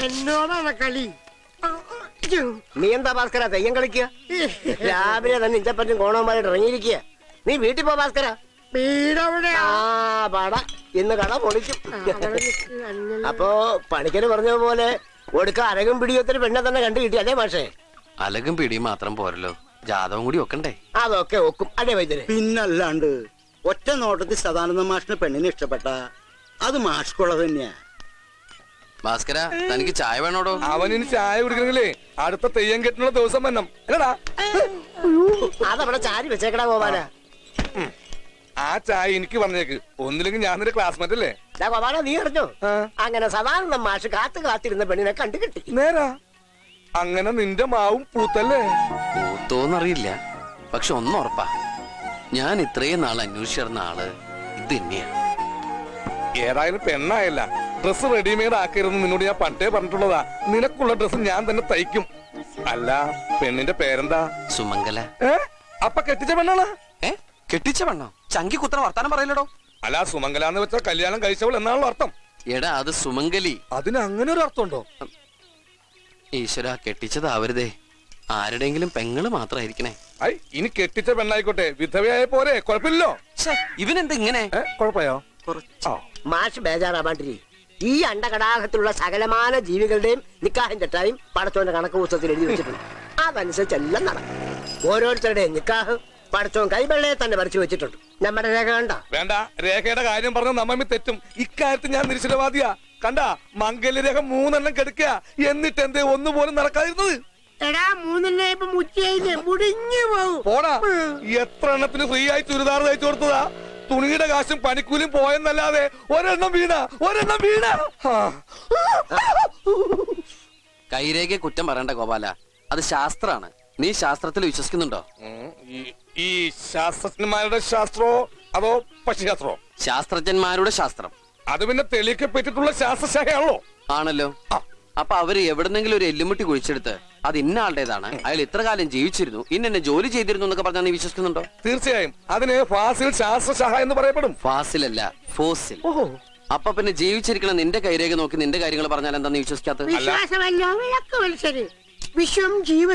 എന്നോടാണ് കളി. നീ എന്താ ഭാസ്കര തെയ്യം കളിക്കുക? രാവിലെ തന്നെ ഇഞ്ചപ്പറ്റും കോണവന്മാരായിട്ട് ഇറങ്ങിയിരിക്കുക. നീ വീട്ടിൽ പോ ഭാസ്കര. പട ഇന്ന് കട പൊളിക്കും. അപ്പോ പണിക്കര് പറഞ്ഞ പോലെ ഒടുക്ക അരകും പിടിയൊത്തൊരു പെണ്ണെ തന്നെ കണ്ടു കിട്ടി. അല്ലേ മാഷേ? അലകും പിടിയും മാത്രം പോരല്ലോ, ജാതകം കൂടി ഒക്കണ്ടേ? അതൊക്കെ ഒക്കും. അല്ലേ വൈദ്യരെ? പിന്നല്ലാണ്ട് ഒറ്റ നോട്ടത്തിൽ സദാനന്ദ മാഷിന് പെണ്ണിനെ ഇഷ്ടപ്പെട്ട അത് മാഷ്കുള്ളത് തന്നെയാ. ഭാസ്കര, തനിക്ക് ചായ വേണോടോ? അവനിന് ചായ കുടിക്കണെങ്കിലേ അടുത്ത തെയ്യം കെട്ടിനുള്ള ദിവസം വന്നം അല്ലടാ. അതവിടെ ചാരി വെച്ചേക്കടാ ഗോപാല. ആ ചായ എനിക്ക് പറഞ്ഞേക്ക്, ഒന്നില്ലെങ്കിൽ ഞാൻ നിന്റെ ക്ലാസ്മേറ്റ് അല്ലേ. ഗോപാല നീ അറിഞ്ഞോ, അങ്ങനെ സദാനന്ദ മാഷ് കാത്തിരുന്ന പെണ്ണിനെ കണ്ടു കിട്ടി. നേരാ? അങ്ങനെ നിന്റെ മാവും പൂത്തല്ലേ? പൂത്തോന്നറിയില്ല, പക്ഷെ ഒന്നുറപ്പാ, ഞാൻ ഇത്രയും നാൾ അന്വേഷിച്ചിരുന്ന ആള് ഇത് തന്നെയാ. ഏതായാലും പെണ്ണായല്ല, ഡ്രസ് റെഡിമെയ്ഡ് ആക്കരുതെന്ന് നിന്നോട് ഞാൻ പണ്ടേ പറഞ്ഞിട്ടുള്ളതാ. നിനക്കുള്ള ഡ്രസ് ഞാൻ തന്നെ തയ്ക്കും. അല്ല, പെണ്ണിന്റെ പേരെന്താ? സുമംഗല. അപ്പൊ കെട്ടിച്ച പെണ്ണാണ്? കെട്ടിച്ച പെണ്ണോ? ചങ്കി കുത്തണ വർത്താനം പറയലടോ. അല്ല, സുമംഗല എന്ന് വെച്ചാൽ കല്യാണം കഴിച്ചവൾ എന്നാണല്ലോ അർത്ഥം. എടാ, അത് സുമംഗലി. അതിന് അങ്ങനെ ഒരു അർത്ഥമുണ്ടോ? ഈശ്വര, കെട്ടിച്ചതാവരുതേ, ആരുടെങ്കിലും പെങ്ങള് മാത്രായിരിക്കണേ. ഇനി കെട്ടിച്ച പെണ്ണായിക്കോട്ടെ, വിധവയായ പോരെ, കുഴപ്പമില്ലല്ലോ. ഇവനെന്താ ഇങ്ങനെ? കുഴപ്പയോ? മാഷ് ബേജാറാവാണ്ടിരി. ഈ അണ്ടകടാഹത്തിലുള്ള സകലമാന ജീവികളുടെയും നിക്കാഹിൻ തെറ്റായും പടച്ചോന്റെ കണക്ക് പുസ്തകത്തിൽ എഴുതി വെച്ചിട്ടുണ്ട്. അതനുസരിച്ചെല്ലാം നടക്കും. ഓരോരുത്തരുടെയും നിക്കാഹ് പടച്ചോൻ കൈവെള്ളയെ തന്നെ വരച്ചു വെച്ചിട്ടുണ്ട്. നമ്മുടെ രേഖ കണ്ട? വേണ്ട, രേഖയുടെ കാര്യം പറഞ്ഞ നമ്മമ്മി തെറ്റും. ഇക്കാര്യത്തിൽ ഞാൻ നിരീശ്വരവാദിയാ. കണ്ട, മംഗല്യരേഖ 3 കെടുക്കുക, എന്നിട്ട് എന്തേ ഒന്നുപോലും നടക്കാതിരുന്നത്? എടാ, 3 ഇപ്പൊ മുറ്റിയായില്ലേ, മുടിഞ്ഞു പോകും. പോടാ, എത്ര എണ്ണത്തിന് ഫ്രീ ആയി ചുരിദാർ തയ്ച്ചു കൊടുത്തതാ. തുണിയുടെ കാശും പണിക്കൂലും പോയെന്നല്ലാതെ ഒരെണ്ണം വീണ. കൈരേഖ കുറ്റം പറയണ്ട ഗോപാല, അത് ശാസ്ത്രാണ്. നീ ശാസ്ത്രത്തിൽ വിശ്വസിക്കുന്നുണ്ടോ? ഈ ശാസ്ത്രജ്ഞന്മാരുടെ ശാസ്ത്രോ അതോ പക്ഷിശാസ്ത്രോ? ശാസ്ത്രജ്ഞന്മാരുടെ ശാസ്ത്രം. അത് പിന്നെ തെളിയിക്കപ്പെട്ടിട്ടുള്ള ശാസ്ത്രശാഖയാണല്ലോ. ആണല്ലോ. അപ്പൊ അവര് എവിടെന്നെങ്കിലും ഒരു എല്ലുമുട്ടി കുഴിച്ചെടുത്ത് അത് ഇന്ന ആളുടേതാണ്, അയാൾ ഇത്ര കാലം ജീവിച്ചിരുന്നു, ഇന്നെ ജോലി ചെയ്തിരുന്നു എന്നൊക്കെ പറഞ്ഞാൽ നീ വിശ്വസിക്കുന്നുണ്ടോ? തീർച്ചയായും. അതിന് ഫാസിൽ ശാസ്ത്രശാഖ എന്ന് പറയപ്പെടും. ഫാസിലല്ല, ഫോസിൽ. അപ്പൊ പിന്നെ ജീവിച്ചിരിക്കണ നിന്റെ കൈരേഖ നോക്കി നിന്റെ കാര്യങ്ങൾ പറഞ്ഞാൽ എന്താ നീ വിശ്വസിക്കാത്തത്? വിശ്വാസമല്ലോ വിളക്ക് മത്സരം. വിശ്വം ജീവ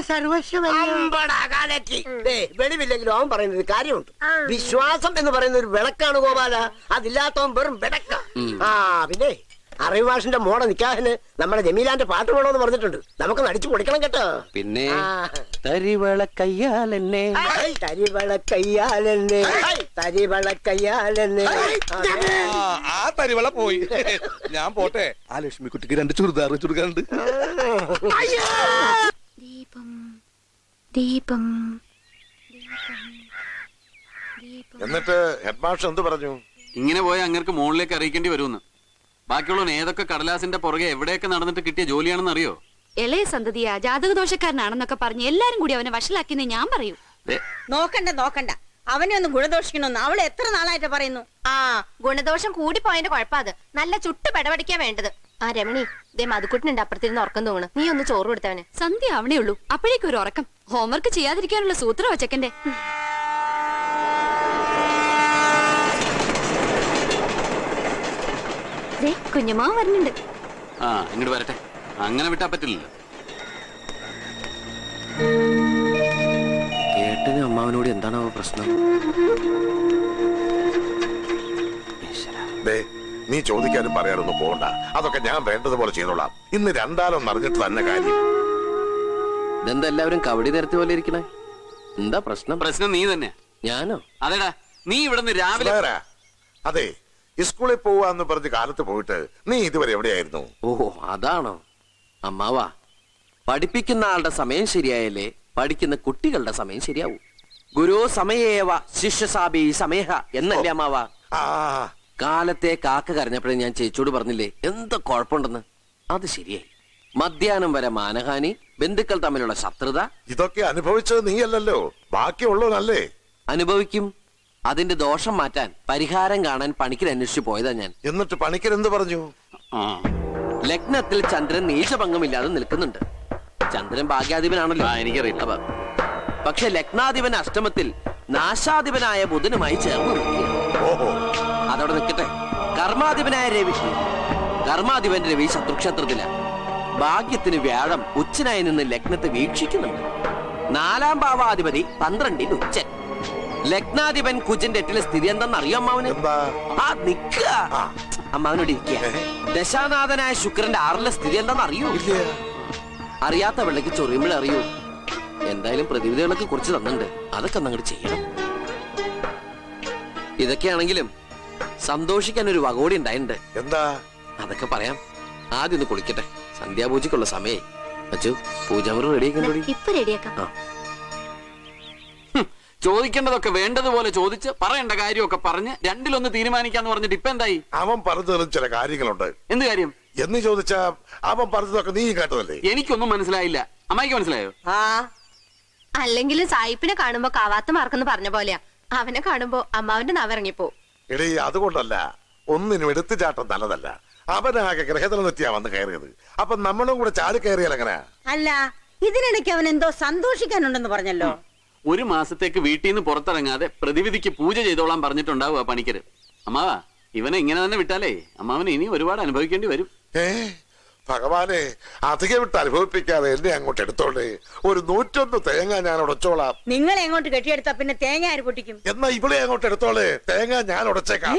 വെളിവില്ലെങ്കിലും അവൻ പറയുന്നത് കാര്യമുണ്ട്. വിശ്വാസം എന്ന് പറയുന്ന ഒരു വിളക്കാണ് ഗോപാല, അതില്ലാത്തവൻ വെറും വിളക്ക. പിന്നെ അറിവാഷിന്റെ മോടെ നിക്കാഹിന് നമ്മുടെ ജമീലാന്റെ പാട്ട് വേണോന്ന് പറഞ്ഞിട്ടുണ്ട്. നമുക്ക് നടിച്ചു പൊടിക്കണം കേട്ടോ. പിന്നെ തരിവളക്കയ്യാലെന്നെ ആ തരിവള പോയി. ഞാൻ പോട്ടെ. ആ ലക്ഷ്മിക്കുട്ടിക്ക് 2 ചുരിദാർ ചുരുക്കാനുണ്ട്. എന്നിട്ട് ഹെഡ് മാസ്റ്റർ എന്ത് പറഞ്ഞു? ഇങ്ങനെ പോയാൽ അങ്ങർക്ക് മുകളിലേക്ക് അറിയിക്കേണ്ടി വരുമെന്ന്. ബാക്കിയുള്ളവൻ ഏതൊക്കെ കടലാസിന്റെ പുറകെ എവിടെയൊക്കെ നടന്നിട്ട് കിട്ടിയ ജോലിയാണെന്ന് അറിയോ? ഇളയ സന്തതിയാ, ജാതകദോഷക്കാരനാണെന്നൊക്കെ പറഞ്ഞ് എല്ലാരും കൂടി അവനെ വഷളാക്കിന്ന് ഞാൻ പറയൂ. നോക്കണ്ട, അവനെ ഒന്ന് ഗുണദോഷിക്കണമെന്ന് അവള് എത്ര നാളായിട്ട് പറയുന്നു. ഗുണദോഷം കൂടി പോയതിന്റെ കുഴപ്പത്. നല്ല ചുട്ട് പെടപടിക്കാൻ വേണ്ടത്. രമണി, ദേ മധുക്കുട്ടിനുണ്ട് അപ്പുറത്തിരുന്ന് ഉറക്കം തോന്നുന്നു. നീ ഒന്ന് ചോറ് കൊടുത്തവന്. സന്ധ്യ ആവണേ ഉള്ളൂ, അപ്പോഴേക്കും ഒരു ഉറക്കം. ഹോംവർക്ക് ചെയ്യാതിരിക്കാനുള്ള സൂത്രം വച്ചക്കന്റെ. കുഞ്ഞമ്മാ വരുന്നുണ്ട്. ഇങ്ങോട്ട് വരട്ടെ. അങ്ങനെ വിട്ടാ പറ്റില്ലല്ലോ. ഏട്ടനും അമ്മാവനോട് എന്താണോ പ്രശ്നം? നീ ചോദിക്കാനും പറയാനൊന്നും പോകണ്ട. അതൊക്കെ ഞാൻ വേണ്ടതുപോലെ ചെയ്തോളാം. ഇന്ന് 2 അറിഞ്ഞിട്ട് തന്നെ കാര്യം. ഇതെന്താ എല്ലാവരും കവടി നിരത്തി പോലെ ഇരിക്കണേ? എന്താ പ്രശ്നം? പ്രശ്നം നീ തന്നെ. ഞാനോ? അതെടാ, നീ ഇവിടുന്ന് രാവിലെ. അതെ, സ്കൂളിൽ പോവാന്ന് പറഞ്ഞ് കാലത്ത് പോയിട്ട് നീ ഇതുവരെ എവിടെയായിരുന്നു? ഓഹോ, അതാണോ? അമ്മാവാ, പഠിപ്പിക്കുന്ന ആളുടെ സമയം ശരിയായാലേ പഠിക്കുന്ന കുട്ടികളുടെ സമയം ശരിയാവൂ. ഗുരു സമയേവ ശിഷ്യസാബി സമയഹ എന്നല്ലേ അമ്മാവാ? കാലത്തെ കാക്ക കരഞ്ഞപ്പോഴേ ഞാൻ ചേച്ചിയോട് പറഞ്ഞില്ലേ എന്താ കുഴപ്പമുണ്ടെന്ന്? അത് ശരിയായി. മധ്യാഹ്നം വരെ മാനഹാനി, ബന്ധുക്കൾ തമ്മിലുള്ള ശത്രുത. ഇതൊക്കെ അനുഭവിച്ചത് നീയല്ലോ, ബാക്കിയുള്ളവനല്ലേ? അനുഭവിക്കും. അതിന്റെ ദോഷം മാറ്റാൻ, പരിഹാരം കാണാൻ പണിക്കർ അന്വേഷിച്ചു പോയതാ ഞാൻ. എന്നിട്ട് പണിക്കർ എന്ത് പറഞ്ഞു? ലഗ്നത്തിൽ ചന്ദ്രൻ നീചഭംഗമില്ലാതെ നിൽക്കുന്നുണ്ട്. ചന്ദ്രൻ ഭാഗ്യാധിപനാണല്ലോ, എനിക്കറിയില്ല. പക്ഷെ ലഗ്നാധിപൻ അഷ്ടമത്തിൽ നാശാധിപനായ ബുധനുമായി ചേർന്ന് നിൽക്കുകയാണ്. അതോടെ നിൽക്കട്ടെ. കർമാധിപനായ രവി കർമാധിപന്റെ രവി ശത്രുക്ഷേത്രത്തില. ഭാഗ്യത്തിന് വ്യാഴം ഉച്ചനായി നിന്ന് ലഗ്നത്തെ വീക്ഷിക്കുന്നുണ്ട്. 4-ാം ഭാവാധിപതി 12-ൽ ഉച്ചൻ. ലഗ്നാധിപൻ കുജന്റെ 8-ലെ സ്ഥിതി എന്താണെന്ന് അറിയോ അമ്മാവന്? എന്താ? നിക്ക അമ്മാവനോട് ഇരിക്കുക. ദശാനാഥനായ ശുക്രന്റെ 6-ലെ സ്ഥിതി എന്താണെന്ന് അറിയോ? അറിയാത്ത വെള്ളക്ക് ചൊറിയുമ്പോഴേ അറിയൂ. എന്തായാലും പ്രതിവിധികളൊക്കെ കുറിച്ച് തന്നിട്ടുണ്ട്, അതൊക്കെ അങ്ങോട്ട് ചെയ്യണം. ഇതൊക്കെയാണെങ്കിലും സന്തോഷിക്കാൻ ഒരു വകോടി ഉണ്ടായിട്ടുണ്ട്. എന്താ? അതൊക്കെ പറയാം. ആദ്യം ഒന്ന് കുളിക്കട്ടെ, സന്ധ്യാപൂജക്കുള്ള സമയായി. അച്ചു പൂജാമുറി റെഡിയാക്കി. ഇപ്പൊ റെഡിയാക്കാം. ചോദിക്കേണ്ടതൊക്കെ വേണ്ടതുപോലെ ചോദിച്ച് പറയേണ്ട കാര്യമൊക്കെ പറഞ്ഞ് രണ്ടിലൊന്ന് തീരുമാനിക്കാന്ന് പറഞ്ഞിട്ട് ഇപ്പൊ എന്തായി? അവൻ പറഞ്ഞതിലും ചില കാര്യങ്ങളുണ്ട്. എന്ത് കാര്യം എന്ന് ചോദിച്ചാ അവൻ പറഞ്ഞതൊക്കെ നീ കേട്ടതല്ലേ? എനിക്കൊന്നും മനസ്സിലായില്ല. അമ്മായിക്ക് മനസ്സിലായോ? അല്ലെങ്കിലും സായിപ്പിനെ കാണുമ്പോ കാവാത്ത മാർക്കെന്ന് പറഞ്ഞ പോലെയാ. അവനെ കാണുമ്പോ അമ്മാവന്റെ നാവിറങ്ങിപ്പോ. എടീ, അതുകൊണ്ടല്ല, ഒന്നിനും എടുത്തുചാട്ടം നല്ലതല്ല. അവനാകെ ഗ്രഹത്തിൽ എത്തിയാ വന്ന് കയറിയത്. അപ്പൊ നമ്മളും കൂടെ ചാടി കയറിയാൽ എങ്ങനെയാ? അല്ല, ഇതിനിടയ്ക്ക് അവൻ എന്തോ സന്തോഷിക്കാനുണ്ടെന്ന് പറഞ്ഞല്ലോ. ഒരു മാസത്തേക്ക് വീട്ടിൽ നിന്ന് പുറത്തിറങ്ങാതെ പ്രതിവിധിക്ക് പൂജ ചെയ്തോളാൻ പറഞ്ഞിട്ടുണ്ടാവുക പണിക്കര്. അമ്മാവാ, ഇവനെ ഇങ്ങനെ തന്നെ വിട്ടാലേ അമ്മാവന് ഇനി ഒരുപാട് അനുഭവിക്കേണ്ടി വരും. ഭഗവാനെ, അധികം വിട്ട് അനുഭവിപ്പിക്കാതെ എന്നെ അങ്ങോട്ട് എടുത്തോളേ. ഒരു 101 തേങ്ങ ഞാൻ ഉടച്ചോളാം. നിങ്ങളെ എങ്ങോട്ട് കെട്ടിയെടുത്താ പിന്നെ തേങ്ങ ആര് പൊട്ടിക്കും? എന്നാ ഇവിടെ അങ്ങോട്ട് എടുത്തോളേ, തേങ്ങ ഞാൻ ഉടച്ചേക്കാം.